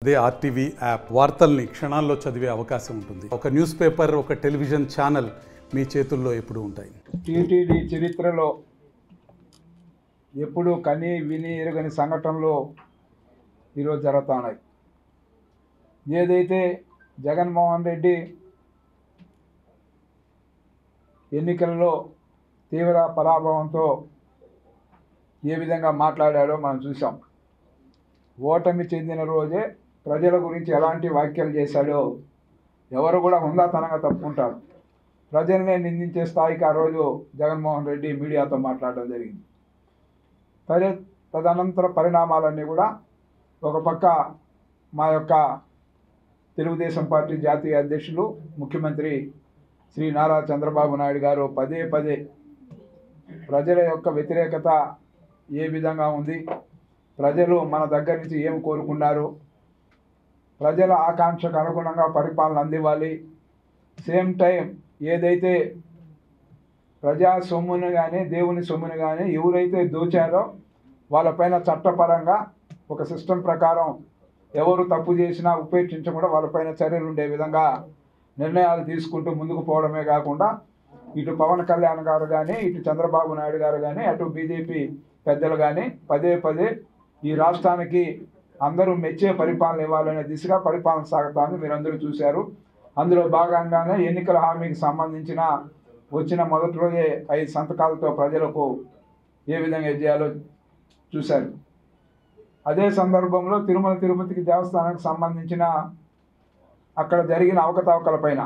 అదే RTV app వార్తల్ని క్షణాల్లో చదివే అవకాశం ఉంటుంది. ఒక న్యూస్ పేపర్, ఒక టెలివిజన్ ఛానల్ మీ చేతుల్లో ఎప్పుడూ ఉంటాయి. టీటీడీ చరిత్రలో ఎప్పుడు కని విని ఎరగని సంఘటనలు ఈరోజు జరుగుతున్నాయి. ఏదైతే జగన్మోహన్ రెడ్డి ఎన్నికల్లో తీవ్ర పరాభవంతో ఏ విధంగా మాట్లాడాడో మనం చూసాం. ఓటమి చెందిన రోజే ప్రజల గురించి ఎలాంటి వ్యాఖ్యలు చేశాడో ఎవరు కూడా హుందాతనంగా తప్పుకుంటారు. ప్రజల్నే నిందించే స్థాయికి ఆ రోజు జగన్మోహన్ రెడ్డి మీడియాతో మాట్లాడడం జరిగింది. తదనంతర పరిణామాలన్నీ కూడా ఒక పక్క మా యొక్క తెలుగుదేశం పార్టీ జాతీయ అధ్యక్షులు ముఖ్యమంత్రి శ్రీ నారా చంద్రబాబు నాయుడు గారు పదే పదే ప్రజల యొక్క వ్యతిరేకత ఏ విధంగా ఉంది, ప్రజలు మన దగ్గర నుంచి ఏం కోరుకున్నారు, ప్రజల ఆకాంక్షకు అనుగుణంగా పరిపాలన అందివ్వాలి, సేమ్ టైం ఏదైతే ప్రజా సొమ్మును కానీ దేవుని సొమ్మును కానీ ఎవరైతే దోచారో వాళ్ళపైన చట్టపరంగా ఒక సిస్టమ్ ప్రకారం ఎవరు తప్పు చేసినా ఉపేక్షించకుండా వాళ్ళపైన చర్యలు ఉండే విధంగా నిర్ణయాలు తీసుకుంటూ ముందుకు పోవడమే కాకుండా ఇటు పవన్ కళ్యాణ్ గారు కానీ ఇటు చంద్రబాబు నాయుడు గారు కానీ అటు బీజేపీ పెద్దలు కానీ పదే పదే ఈ రాష్ట్రానికి అందరూ మెచ్చే పరిపాలన ఇవ్వాలనే దిశగా పరిపాలన సాగుతామని మీరందరూ చూశారు. అందులో భాగంగానే ఎన్నికల హామీకి సంబంధించిన వచ్చిన మొదటి రోజే 5 సంతకాలతో ప్రజలకు ఏ విధంగా చేయాలో చూశారు. అదే సందర్భంలో తిరుమల తిరుపతికి దేవస్థానానికి సంబంధించిన అక్కడ జరిగిన అవకతవకలపైన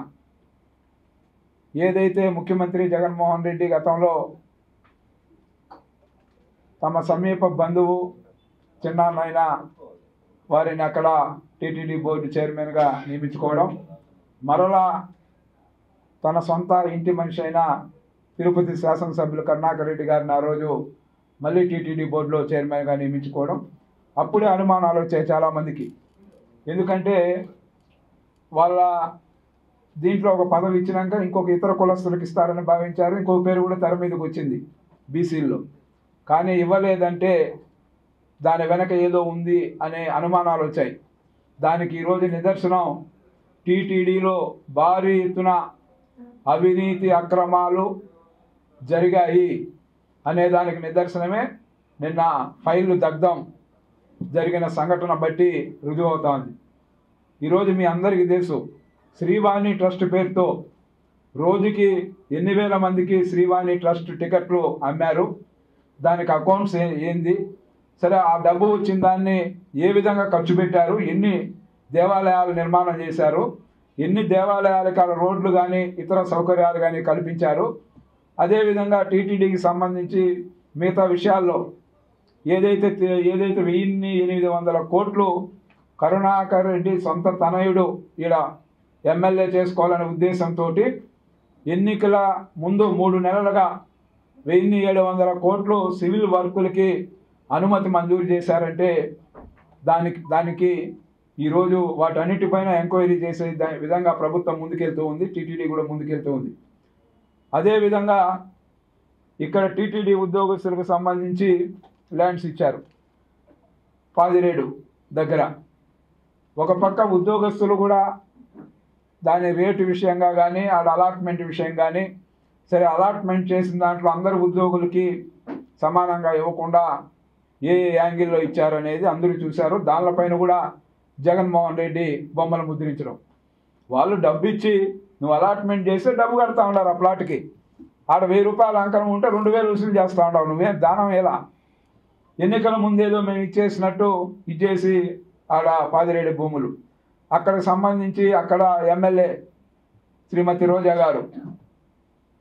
ఏదైతే ముఖ్యమంత్రి జగన్మోహన్ రెడ్డి గతంలో తమ సమీప బంధువు చిన్నాన్నైన వారిని అక్కడ టీటీడీ బోర్డు చైర్మన్గా నియమించుకోవడం, మరలా తన సొంత ఇంటి మనిషి అయిన తిరుపతి శాసనసభ్యులు కరుణాకర్ రెడ్డి గారిని ఆ రోజు మళ్ళీ టీటీడీ బోర్డులో చైర్మన్గా నియమించుకోవడం, అప్పుడే అనుమానాలు వచ్చాయి చాలామందికి. ఎందుకంటే వాళ్ళ దీంట్లో ఒక పదవి ఇచ్చినాక ఇంకొక ఇతర కులస్తులకు ఇస్తారని భావించారు. ఇంకో పేరు కూడా తెర మీదకి వచ్చింది బీసీల్లో. కానీ ఇవ్వలేదంటే దాని వెనక ఏదో ఉంది అనే అనుమానాలు వచ్చాయి. దానికి ఈరోజు నిదర్శనం టీటీడీలో భారీ ఎత్తున అవినీతి అక్రమాలు జరిగాయి అనే దానికి నిదర్శనమే నిన్న ఫైళ్ళు దగ్ధం జరిగిన సంఘటన బట్టి రుజువవుతోంది. ఈరోజు మీ అందరికీ తెలుసు, శ్రీవాణి ట్రస్ట్ పేరుతో రోజుకి ఎన్ని వేల మందికి శ్రీవాణి ట్రస్ట్ టికెట్లు అమ్మారు, దానికి అకౌంట్స్ ఏంది, సరే ఆ డబ్బు వచ్చిన దాన్ని ఏ విధంగా ఖర్చు పెట్టారు, ఎన్ని దేవాలయాలు నిర్మాణం చేశారు, ఎన్ని దేవాలయాలకు రోడ్లు కానీ ఇతర సౌకర్యాలు కానీ కల్పించారు, అదేవిధంగా టీటీడీకి సంబంధించి మిగతా విషయాల్లో ఏదైతే 1800 కోట్లు కరుణాకర్ రెడ్డి సొంత తనయుడు ఈడ ఎమ్మెల్యే చేసుకోవాలనే ఉద్దేశంతో ఎన్నికల ముందు 3 నెలలుగా 1700 కోట్లు సివిల్ వర్కులకి అనుమతి మంజూరు చేశారంటే దానికి ఈరోజు వాటన్నిటిపైన ఎంక్వైరీ చేసే విధంగా ప్రభుత్వం ముందుకెళ్తూ ఉంది, టీటీడీ కూడా ముందుకెళ్తూ ఉంది. అదేవిధంగా ఇక్కడ టీటీడీ ఉద్యోగస్తులకు సంబంధించి ల్యాండ్స్ ఇచ్చారు పాదిరేడు దగ్గర. ఒక పక్క ఉద్యోగస్తులు కూడా దాని రేటు విషయంగా కానీ ఆడ అలాట్మెంట్ విషయం కానీ, సరే అలాట్మెంట్ చేసిన దాంట్లో అందరు ఉద్యోగులకి సమానంగా ఇవ్వకుండా ఏ యాంగిల్లో ఇచ్చారనేది అందరూ చూశారు. దానిపైన కూడా జగన్మోహన్ రెడ్డి బొమ్మలు ముద్రించడం, వాళ్ళు డబ్బు ఇచ్చి నువ్వు అలాట్మెంట్ చేస్తే డబ్బు కడతా ఉన్నారు. ఆ ప్లాట్కి ఆడ 1000 రూపాయల అంకరం ఉంటే 2000 వసూలు చేస్తూ ఉండవు. నువ్వేం దానం ఎలా? ఎన్నికల ముందేదో మేము ఇచ్చేసినట్టు ఇచ్చేసి ఆడ పాదిరేడు భూములు అక్కడికి సంబంధించి అక్కడ ఎమ్మెల్యే శ్రీమతి రోజా గారు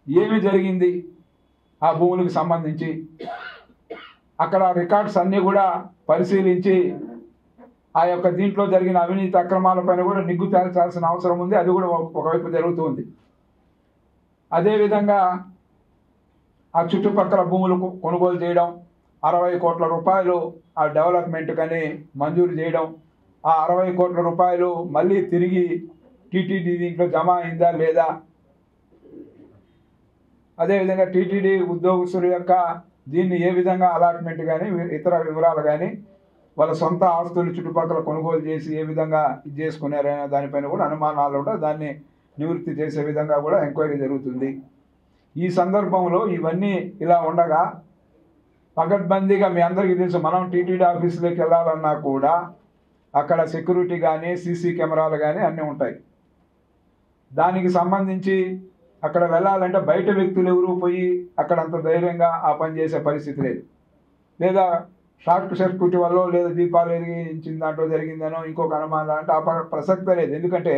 ఏమి జరిగింది ఆ భూములకు సంబంధించి అక్కడ రికార్డ్స్ అన్నీ కూడా పరిశీలించి ఆ యొక్క దీంట్లో జరిగిన అవినీతి అక్రమాలపైన కూడా నిగ్గు తేల్చాల్సిన అవసరం ఉంది. అది కూడా ఒకవైపు జరుగుతుంది. అదేవిధంగా ఆ చుట్టుపక్కల భూములు కొనుగోలు చేయడం, 60 కోట్ల రూపాయలు ఆ డెవలప్మెంట్ కని మంజూరు చేయడం, ఆ 60 కోట్ల రూపాయలు మళ్ళీ తిరిగి టీటీడీ దీంట్లో జమ అయిందా లేదా, అదేవిధంగా టీటీడీ ఉద్యోగస్తుల యొక్క దీన్ని ఏ విధంగా అలాట్మెంట్ కానీ ఇతర వివరాలు కానీ వాళ్ళ సొంత ఆస్తులు చుట్టుపక్కల కొనుగోలు చేసి ఏ విధంగా ఇది చేసుకున్నారనే దానిపైన కూడా అనుమానాలు కూడా దాన్ని నివృత్తి చేసే విధంగా కూడా ఎంక్వైరీ జరుగుతుంది. ఈ సందర్భంలో ఇవన్నీ ఇలా ఉండగా పకడ్బందీగా మీ అందరికీ తెలుసు, మనం టీటీడీ ఆఫీసులోకి వెళ్ళాలన్నా కూడా అక్కడ సెక్యూరిటీ కానీ సీసీ కెమెరాలు కానీ అన్నీ ఉంటాయి. దానికి సంబంధించి అక్కడ వెళ్ళాలంటే బయట వ్యక్తులు ఎవరు పోయి అక్కడ అంత ధైర్యంగా ఆ పని చేసే పరిస్థితి లేదు. లేదా షార్ట్ సర్క్యూట్ వల్ల లేదా దీపాలు వెలిగించిన దాంట్లో జరిగిందనో ఇంకొక అనుమానం అంటే ఆ ప్రసక్తే లేదు. ఎందుకంటే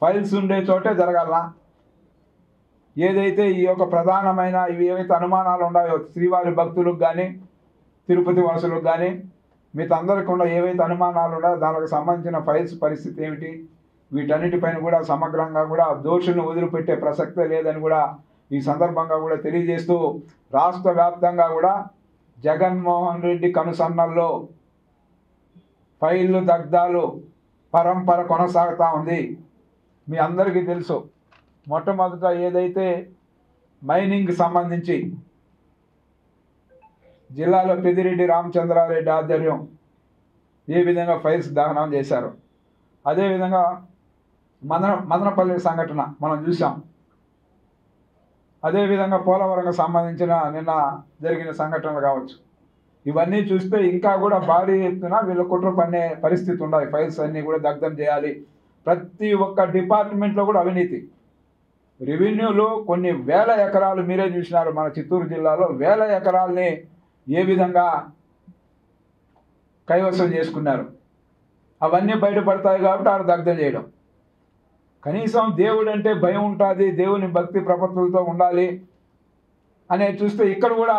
ఫైల్స్ ఉండే చోటే జరగాలనా. ఏదైతే ఈ యొక్క ప్రధానమైన ఇవి ఏవైతే అనుమానాలు ఉన్నాయో శ్రీవారి భక్తులకు కానీ తిరుపతి వాసులకు కానీ మిగతా అందరికీ ఉన్న ఏవైతే అనుమానాలు ఉన్నాయో దానికి సంబంధించిన ఫైల్స్ పరిస్థితి ఏమిటి, వీటన్నిటిపైన కూడా సమగ్రంగా కూడా దోషులను వదిలిపెట్టే ప్రసక్తే లేదని కూడా ఈ సందర్భంగా కూడా తెలియజేస్తూ రాష్ట్ర వ్యాప్తంగా కూడా జగన్మోహన్ రెడ్డి కనుసన్నల్లో ఫైళ్ళు దగ్ధాలు పరంపర కొనసాగుతూ ఉంది. మీ అందరికీ తెలుసు, మొట్టమొదట ఏదైతే మైనింగ్కి సంబంధించి జిల్లాలో పెద్దిరెడ్డి రామచంద్రారెడ్డి ఆధ్వర్యం ఏ విధంగా ఫైల్స్ దహనం చేశారు, అదేవిధంగా మదనపల్లి సంఘటన మనం చూసాం. అదేవిధంగా పోలవరంకు సంబంధించిన నిన్న జరిగిన సంఘటనలు కావచ్చు. ఇవన్నీ చూస్తే ఇంకా కూడా భారీ ఎత్తున వీళ్ళు కుట్ర పన్నే పరిస్థితి ఉండాలి. ఫైల్స్ అన్నీ కూడా దగ్ధం చేయాలి. ప్రతి ఒక్క డిపార్ట్మెంట్లో కూడా అవినీతి. రెవెన్యూలో కొన్ని వేల ఎకరాలు మీరే చూసినారు, మన చిత్తూరు జిల్లాలో వేల ఎకరాలని ఏ విధంగా కైవసం చేసుకున్నారు. అవన్నీ బయటపడతాయి కాబట్టి ఆడ దగ్ధం చేయడం. కనీసం దేవుడు అంటే భయం ఉంటుంది, దేవుని భక్తి ప్రపత్తులతో ఉండాలి అనేది చూస్తే ఇక్కడ కూడా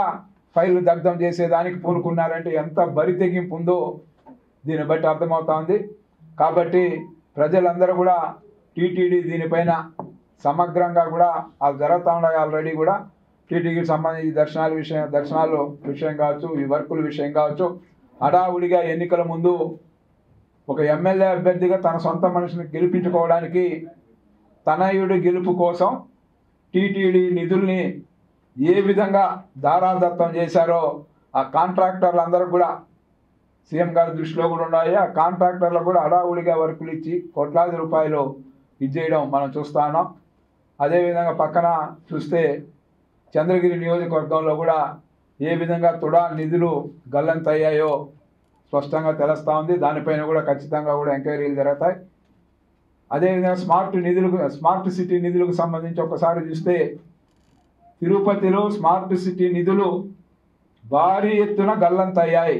ఫైళ్ళు దగ్ధం చేసేదానికి పూనుకున్నారంటే ఎంత బరి తెగింపు ఉందో దీన్ని బట్టి అర్థమవుతా ఉంది. కాబట్టి ప్రజలందరూ కూడా టీటీడీ దీనిపైన సమగ్రంగా కూడా అవి జరుగుతూ ఉన్నాయి. ఆల్రెడీ కూడా టీటీడీకి సంబంధించి దర్శనాలు విషయం కావచ్చు, ఈ వర్కుల విషయం కావచ్చు, హడావుడిగా ఎన్నికల ముందు ఒక ఎమ్మెల్యే అభ్యర్థిగా తన సొంత మనిషిని గెలిపించుకోవడానికి తనయుడి గెలుపు కోసం టీటీడీ నిధుల్ని ఏ విధంగా దారాదత్తం చేశారో ఆ కాంట్రాక్టర్లందరూ కూడా సీఎం గారి దృష్టిలో కూడా ఉన్నాయి. ఆ కాంట్రాక్టర్లకు కూడా హడావుడిగా వర్కులు ఇచ్చి కోట్లాది రూపాయలు ఇచ్చేయడం మనం చూస్తా ఉన్నాం. అదేవిధంగా పక్కన చూస్తే చంద్రగిరి నియోజకవర్గంలో కూడా ఏ విధంగా తుడా నిధులు గల్లంతయ్యాయో స్పష్టంగా తెలుస్తూ ఉంది. దానిపైన కూడా ఖచ్చితంగా కూడా ఎంక్వైరీలు జరుగుతాయి. అదేవిధంగా స్మార్ట్ సిటీ నిధులకు సంబంధించి ఒకసారి చూస్తే తిరుపతిలో స్మార్ట్ సిటీ నిధులు భారీ ఎత్తున గల్లంతయ్యాయి.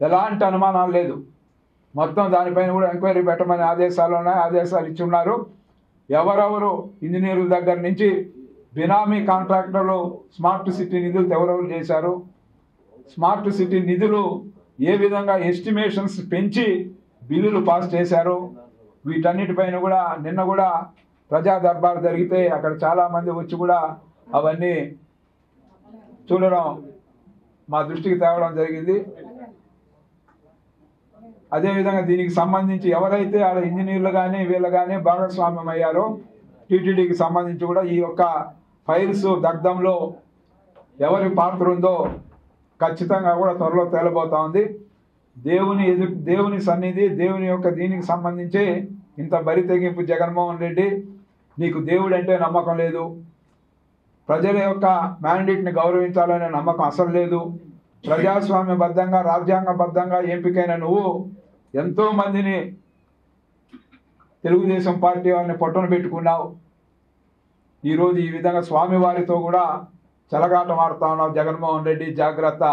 ఎలాంటి అనుమానాలు లేదు. మొత్తం దానిపైన కూడా ఎంక్వైరీ పెట్టమని ఆదేశాలు ఉన్నాయి, ఆదేశాలు ఇచ్చి ఉన్నారు. ఎవరెవరు ఇంజనీర్ల దగ్గర నుంచి బినామీ కాంట్రాక్టర్లు స్మార్ట్ సిటీ నిధులు ఎవరెవరు చేశారు, స్మార్ట్ సిటీ నిధులు ఏ విధంగా ఎస్టిమేషన్స్ పెంచి బిల్లులు పాస్ చేశారు, వీటన్నిటిపైన కూడా నిన్న కూడా ప్రజా దర్బార్ జరిగితే అక్కడ చాలామంది వచ్చి కూడా అవన్నీ చూడడం మా దృష్టికి తేవడం జరిగింది. అదేవిధంగా దీనికి సంబంధించి ఎవరైతే ఆడ ఇంజనీర్లు కానీ వీళ్ళు కానీ భాగస్వామ్యం అయ్యారో టీటీడీకి సంబంధించి కూడా ఈ యొక్క ఫైల్స్ దగ్ధంలో ఎవరి పాత్ర ఉందో ఖచ్చితంగా కూడా త్వరలో తేలబోతా ఉంది. దేవుని సన్నిధి, దేవుని యొక్క దీనికి సంబంధించి ఇంత బరి తెగింపు జగన్మోహన్ రెడ్డి, నీకు దేవుడు అంటే నమ్మకం లేదు, ప్రజల యొక్క మ్యాండేట్ని గౌరవించాలనే నమ్మకం అసలు లేదు, ప్రజాస్వామ్యబద్ధంగా రాజ్యాంగబద్ధంగా ఎంపికైన నువ్వు ఎంతోమందిని తెలుగుదేశం పార్టీ వాళ్ళని పొట్టన పెట్టుకున్నావు. ఈరోజు ఈ విధంగా స్వామివారితో కూడా చెలగాటం ఆడుతా ఉన్నావు జగన్మోహన్ రెడ్డి, జాగ్రత్త.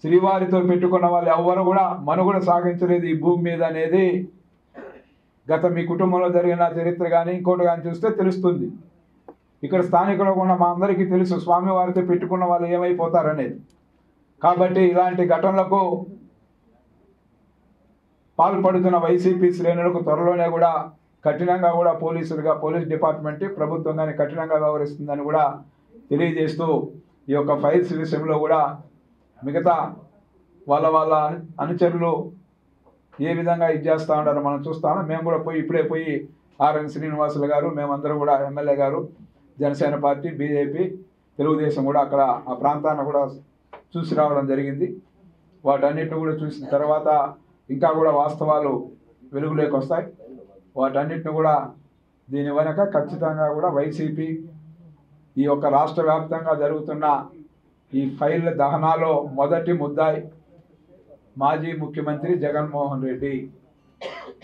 శ్రీవారితో పెట్టుకున్న వాళ్ళు ఎవ్వరు కూడా మనుగడ సాగించలేదు ఈ భూమి మీద అనేది గత మీ కుటుంబంలో జరిగిన చరిత్ర కానీ ఇంకోటి కానీ చూస్తే తెలుస్తుంది. ఇక్కడ స్థానికులు కూడా మా అందరికీ తెలుసు స్వామివారితో పెట్టుకున్న వాళ్ళు ఏమైపోతారనేది. కాబట్టి ఇలాంటి ఘటనలకు పాల్పడుతున్న వైసీపీ శ్రేణులకు త్వరలోనే కూడా కఠినంగా కూడా పోలీస్ డిపార్ట్మెంట్ ప్రభుత్వం కానీ కఠినంగా వ్యవహరిస్తుందని కూడా తెలియజేస్తూ ఈ యొక్క ఫైల్స్ విషయంలో కూడా మిగతా వాళ్ళ అనుచరులు ఏ విధంగా ఇది చేస్తూ ఉంటారో మనం చూస్తాము. మేము కూడా ఇప్పుడే పోయి ఆర్ఎన్ శ్రీనివాసులు గారు, మేమందరం కూడా ఎమ్మెల్యే గారు, జనసేన పార్టీ, బీజేపీ, తెలుగుదేశం కూడా అక్కడ ఆ ప్రాంతాన్ని కూడా చూసి రావడం జరిగింది. వాటన్నిటిని కూడా చూసిన తర్వాత ఇంకా కూడా వాస్తవాలు వెలుగులోకి వస్తాయి. వాటన్నిటిని కూడా దీని వెనక ఖచ్చితంగా కూడా వైసీపీ ఈ యొక్క రాష్ట్ర వ్యాప్తంగా జరుగుతున్న ఈ ఫైళ్ళ దహనాలో మొదటి ముద్దాయి మాజీ ముఖ్యమంత్రి జగన్మోహన్ రెడ్డి,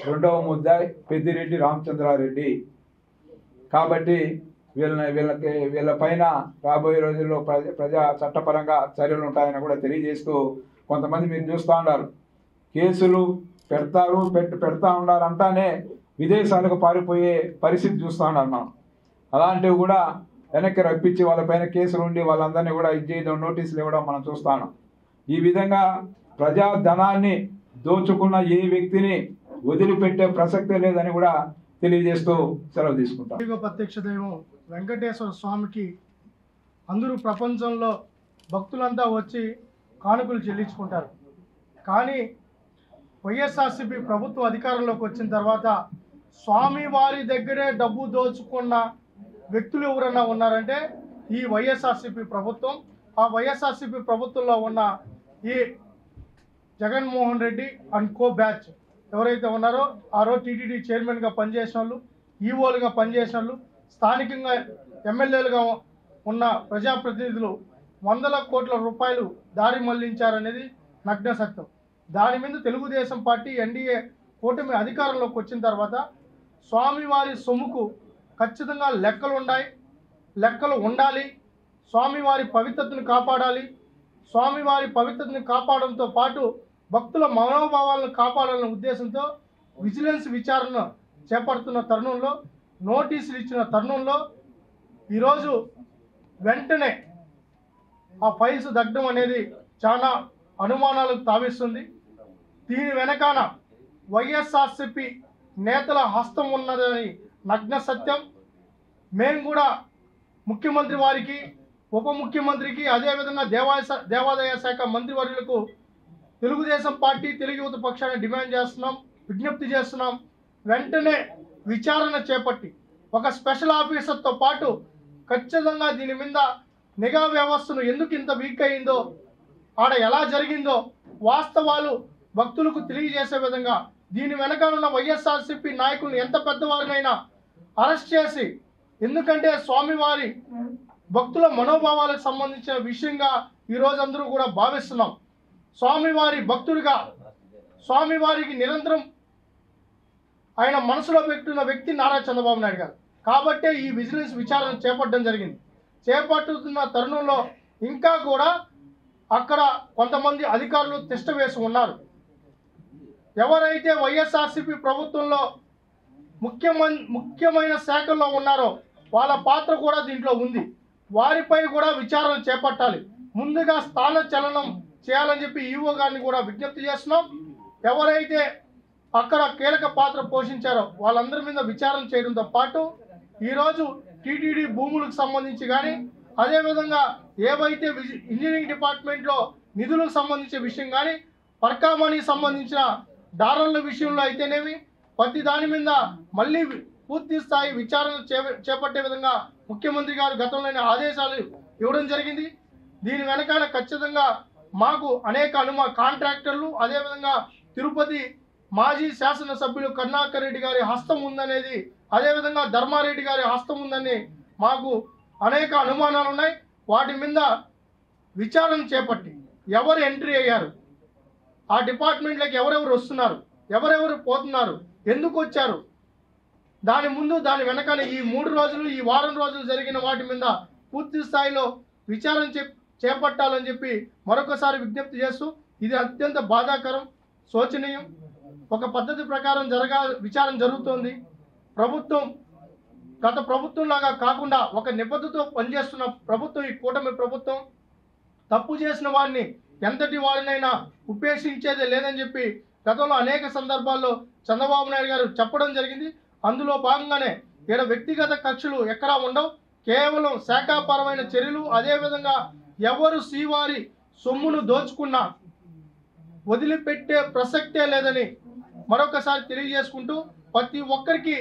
రెండవ ముద్దాయి పెద్దిరెడ్డి రామచంద్రారెడ్డి. కాబట్టి వీళ్ళ పైన రాబోయే రోజుల్లో ప్రజా చట్టపరంగా చర్యలు ఉంటాయని కూడా తెలియజేస్తూ, కొంతమంది మీరు చూస్తూ ఉన్నారు కేసులు పెడతా ఉన్నారు అంటానే విదేశాలకు పారిపోయే పరిస్థితి చూస్తూ ఉన్నారు మనం. అలాంటివి కూడా వెనక్కి రప్పించి వాళ్ళపైన కేసులు ఉండి వాళ్ళందరినీ కూడా చేయడం, నోటీసులు ఇవ్వడం మనం చూస్తాను. ఈ విధంగా ప్రజాధనాన్ని దోచుకున్న ఏ వ్యక్తిని వదిలిపెట్టే ప్రసక్తే లేదని కూడా తెలియజేస్తూ సెలవు తీసుకుంటాం. ప్రత్యక్ష దైవం వెంకటేశ్వర స్వామికి అందరూ ప్రపంచంలో భక్తులంతా వచ్చి కానుకలు చెల్లించుకుంటారు. కానీ వైఎస్ఆర్సీపీ ప్రభుత్వం అధికారంలోకి వచ్చిన తర్వాత స్వామివారి దగ్గరే డబ్బు దోచుకున్న వ్యక్తులు ఎవరన్నా ఉన్నారంటే ఈ వైఎస్ఆర్సీపీ ప్రభుత్వం. ఆ వైఎస్ఆర్సీపీ ప్రభుత్వంలో ఉన్న ఈ Jaganmohan Reddy and co batch ఎవరైతే ఉన్నారో ఆ రోజు టీటీడీ చైర్మన్గా పనిచేసిన వాళ్ళు, ఈఓలుగా పనిచేసిన వాళ్ళు, స్థానికంగా ఎమ్మెల్యేలుగా ఉన్న ప్రజాప్రతినిధులు వందల కోట్ల రూపాయలు దారి మళ్లించారనేది నగ్న సత్యం. దాని మీద తెలుగుదేశం పార్టీ ఎన్డీఏ కూటమి అధికారంలోకి వచ్చిన తర్వాత స్వామివారి సొమ్ముకు ఖచ్చితంగా లెక్కలు ఉండాలి, స్వామివారి పవిత్రతను కాపాడాలి. స్వామివారి పవిత్రతను కాపాడంతో పాటు భక్తుల మనోభావాలను కాపాడాలనే ఉద్దేశంతో విజిలెన్స్ విచారణ చేపడుతున్న తరుణంలో, నోటీసులు ఇచ్చిన తరుణంలో ఈరోజు వెంటనే ఆ ఫైల్స్ దగ్గడం అనేది చాలా అనుమానాలకు తావిస్తుంది. దీని వెనకాల వైఎస్ఆర్సీపీ నేతల హస్తం ఉన్నదని నగ్న సత్యం. మేము కూడా ముఖ్యమంత్రి వారికి, ఉప ముఖ్యమంత్రికి, అదేవిధంగా దేవాదాయ శాఖ మంత్రివర్యులకు తెలుగుదేశం పార్టీ తెలుగు యువత పక్షాన్ని డిమాండ్ చేస్తున్నాం, విజ్ఞప్తి చేస్తున్నాం. వెంటనే విచారణ చేపట్టి ఒక స్పెషల్ ఆఫీసర్తో పాటు ఖచ్చితంగా దీని మీద నిఘా వ్యవస్థను ఎందుకు ఇంత వీక్ అయిందో, ఆడ ఎలా జరిగిందో వాస్తవాలు భక్తులకు తెలియజేసే విధంగా దీని వెనకాలన్న వైఎస్ఆర్సీపీ నాయకులను ఎంత పెద్దవారినైనా అరెస్ట్ చేసి, ఎందుకంటే స్వామివారి భక్తుల మనోభావాలకు సంబంధించిన విషయంగా ఈరోజు అందరూ కూడా భావిస్తున్నాం. స్వామివారి భక్తుడిగా స్వామివారికి నిరంతరం ఆయన మనసులో పెట్టున్న వ్యక్తి నారా చంద్రబాబు నాయుడు గారు. కాబట్టే ఈ విజిలెన్స్ విచారణ చేపట్టడం జరిగింది. చేపట్టుతున్న తరుణంలో ఇంకా కూడా అక్కడ కొంతమంది అధికారులు తిష్టవేసి ఉన్నారు. ఎవరైతే వైఎస్ఆర్సీపీ ప్రభుత్వంలో ముఖ్యమైన శాఖల్లో ఉన్నారో వాళ్ళ పాత్ర కూడా దీంట్లో ఉంది. వారిపై కూడా విచారణ చేపట్టాలి. ముందుగా స్థాన చలనం చేయాలని చెప్పి ఈఓ గారిని కూడా విజ్ఞప్తి చేస్తున్నాం. ఎవరైతే అక్కడ కీలక పాత్ర పోషించారో వాళ్ళందరి మీద విచారణ చేయడంతో పాటు ఈరోజు టీటీడీ భూములకు సంబంధించి కానీ, అదేవిధంగా ఏవైతే ఇంజనీరింగ్ డిపార్ట్మెంట్లో నిధులకు సంబంధించిన విషయం కానీ, పర్కామణికి సంబంధించిన దారుల విషయంలో అయితేనేమి, ప్రతి దాని మీద మళ్ళీ పూర్తి స్థాయి విచారణ చేపట్టే విధంగా ముఖ్యమంత్రి గారు గతంలోనే ఆదేశాలు ఇవ్వడం జరిగింది. దీని వెనకాల ఖచ్చితంగా మాకు అనేక కాంట్రాక్టర్లు, అదేవిధంగా తిరుపతి మాజీ శాసనసభ్యులు కరుణాకర్ రెడ్డి గారి హస్తం ఉందనేది, అదేవిధంగా ధర్మారెడ్డి గారి హస్తం ఉందని మాకు అనేక అనుమానాలు ఉన్నాయి. వాటి మీద విచారణ చేపట్టి ఎవరు ఎంట్రీ అయ్యారు, ఆ డిపార్ట్మెంట్లోకి ఎవరెవరు వస్తున్నారు, ఎవరెవరు పోతున్నారు, ఎందుకు వచ్చారు, దాని ముందు దాని వెనకాల ఈ 3 రోజులు ఈ వారం రోజులు జరిగిన వాటి మీద పూర్తి స్థాయిలో విచారణ చేపట్టాలని చెప్పి మరొకసారి విజ్ఞప్తి చేస్తూ, ఇది అత్యంత బాధాకరం, శోచనీయం. ఒక పద్ధతి ప్రకారం విచారణ జరుగుతోంది. ప్రభుత్వం గత ప్రభుత్వంలాగా కాకుండా ఒక నిబద్ధతతో పనిచేస్తున్న ప్రభుత్వం ఈ కూటమి ప్రభుత్వం. తప్పు చేసిన వారిని ఎంతటి వారినైనా ఉపేక్షించేదే లేదని చెప్పి గతంలో అనేక సందర్భాల్లో చంద్రబాబు నాయుడు గారు చెప్పడం జరిగింది. అందులో భాగంగానే ఇక్కడ వ్యక్తిగత కక్షలు ఎక్కడా ఉండవు, కేవలం శాఖాపరమైన చర్యలు, అదేవిధంగా ఎవరు శ్రీవారి సొమ్మును దోచుకున్నా వదిలిపెట్టే ప్రసక్తే లేదని మరొకసారి తెలియజేసుకుంటూ, ప్రతి ఒక్కరికి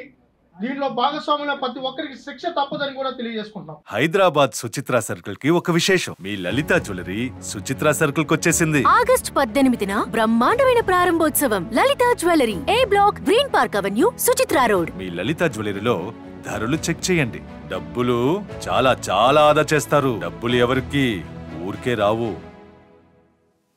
దీనిలో భాగస్వాముల ప్రతి ఒక్కరికి శిక్ష తప్పదని కూడా తెలియజేసుకుంటున్నాం. హైదరాబాద్ సుచిత్ర సర్కిల్ కి ఒక విశేషం. మీ లలిత జ్యువెలరీ సుచిత్ర సర్కిల్ కి వచ్చేసింది. ఆగస్ట్ 18న బ్రహ్మాండమైన ప్రారంభోత్సవం. Lalitha jewellery, A block, green park avenue, Suchitra road. మీ లలిత జ్యువెలరీలో ధరలు చెక్ చేయండి. డబ్బులు చాలా చాలా ఆదా చేస్తారు. డబ్బులు ఎవరికి ఊరికే రావు.